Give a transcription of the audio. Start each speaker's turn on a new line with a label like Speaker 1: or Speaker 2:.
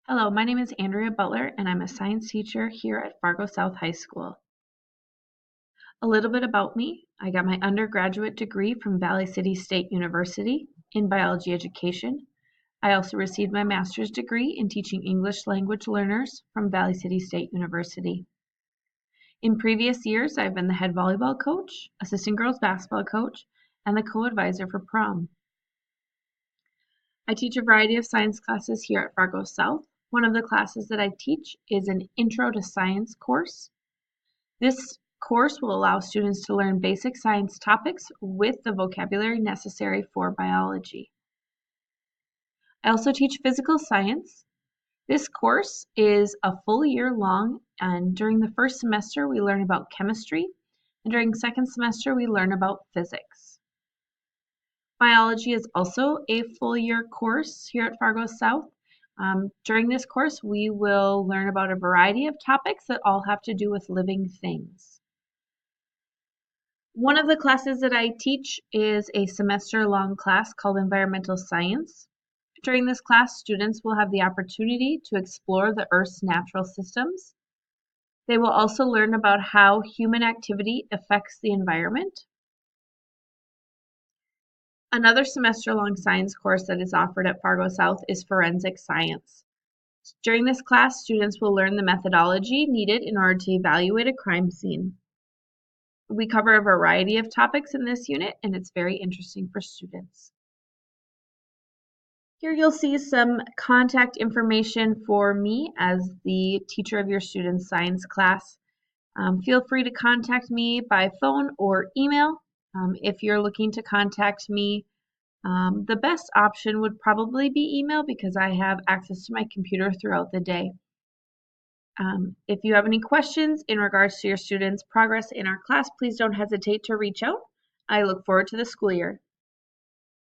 Speaker 1: Hello, my name is Andrea Butler, and I'm a science teacher here at Fargo South High School. A little bit about me. I got my undergraduate degree from Valley City State University in biology education. I also received my master's degree in teaching English language learners from Valley City State University. In previous years, I've been the head volleyball coach, assistant girls basketball coach, and the co-advisor for prom. I teach a variety of science classes here at Fargo South. One of the classes that I teach is an Intro to Science course. This course will allow students to learn basic science topics with the vocabulary necessary for biology. I also teach physical science. This course is a full year long, and during the first semester we learn about chemistry, and during second semester we learn about physics. Biology is also a full year course here at Fargo South. During this course, we will learn about a variety of topics that all have to do with living things. One of the classes that I teach is a semester-long class called Environmental Science. During this class, students will have the opportunity to explore the Earth's natural systems. They will also learn about how human activity affects the environment. Another semester-long science course that is offered at Fargo South is Forensic Science. During this class, students will learn the methodology needed in order to evaluate a crime scene. We cover a variety of topics in this unit, and it's very interesting for students. Here you'll see some contact information for me as the teacher of your student's science class. Feel free to contact me by phone or email. If you're looking to contact me, the best option would probably be email because I have access to my computer throughout the day. If you have any questions in regards to your students' progress in our class, please don't hesitate to reach out. I look forward to the school year.